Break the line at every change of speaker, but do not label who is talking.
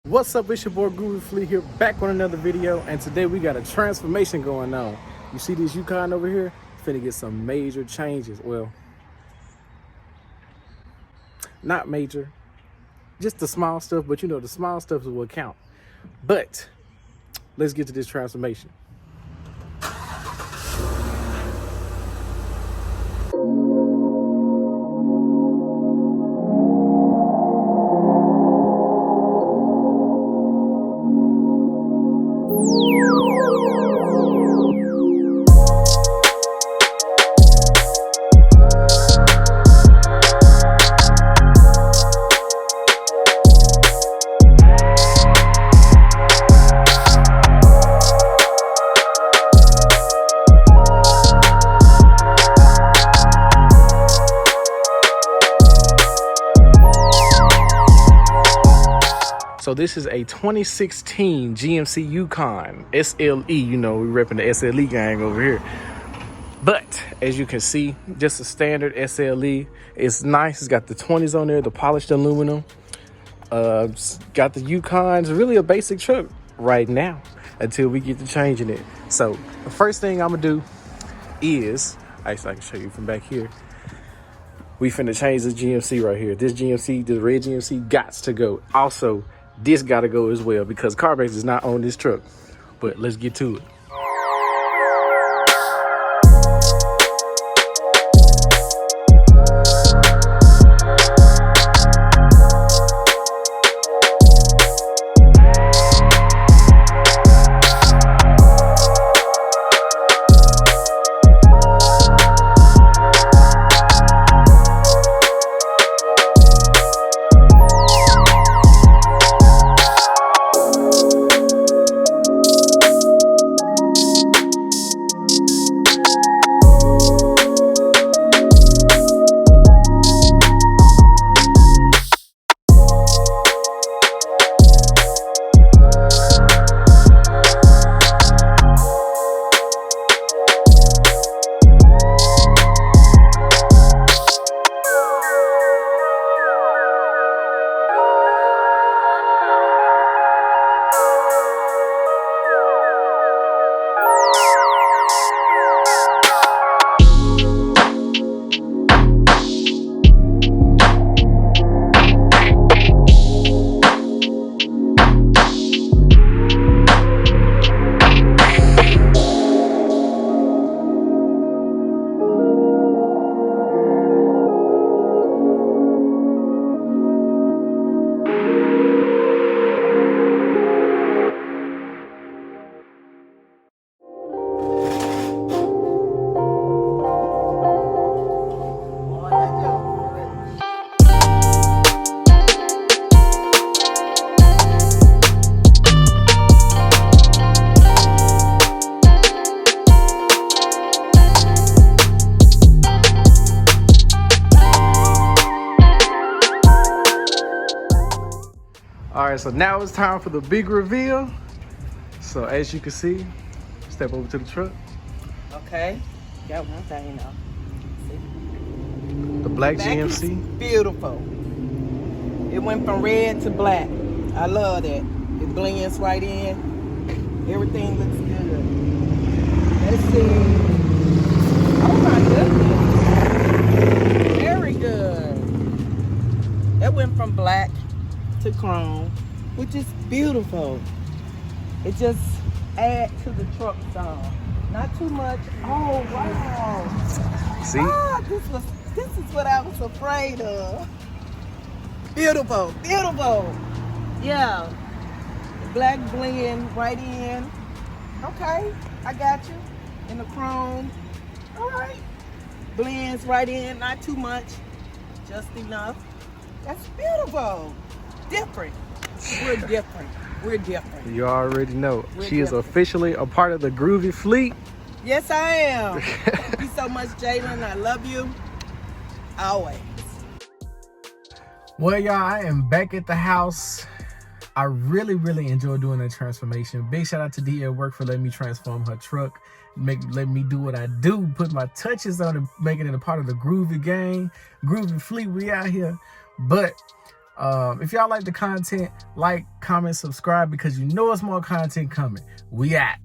What's up, it's your boy Groovy Flea here, back on another video, and today we got a transformation going on. You see this Yukon over here? Finna get some major changes. Well, not major, just the small stuff, but you know the small stuff will count. But let's get to this transformation. So this is a 2016 GMC Yukon SLE. You know, we repping the SLE gang over here. But as you can see, just a standard SLE. It's nice. It's got the 20s on there, the polished aluminum. Got the Yukon. It's really a basic truck right now until we get to changing it. So the first thing I'm gonna do is, actually I can show you from back here. We finna change this GMC right here. This GMC, the red GMC, gots to go. Also, this gotta go as well because Carbase does not own this truck. But let's get to it. All right, so now it's time for the big reveal. So as you can see, step over to the truck.
Okay, got one thing now.
The black
Back is
GMC.
beautiful. It went from red to black. I love that. It blends right in. Everything looks good. Let's see. Oh my goodness. Very good. That went from black to chrome, which is beautiful. It just adds to the truck sound. Not too much. Oh wow.
See?
Ah, this is what I was afraid of. Beautiful, beautiful. Yeah. The black blend right in. Okay, I got you. In the chrome. All right. Blends right in, not too much. Just enough. That's beautiful. Different. We're different. We're different.
You already know.
We're
She is
different.
officially a part of the Groovy Fleet.
Yes, I am. Thank you so much, Jalen. I love you. Always.
Well, y'all, I am back at the house. I really enjoy doing that transformation. Big shout out to D at work for letting me transform her truck, letting me do what I do, put my touches on it, making it a part of the Groovy gang, Groovy Fleet. We out here. But If y'all like the content, like, comment, subscribe, because you know it's more content coming. We at.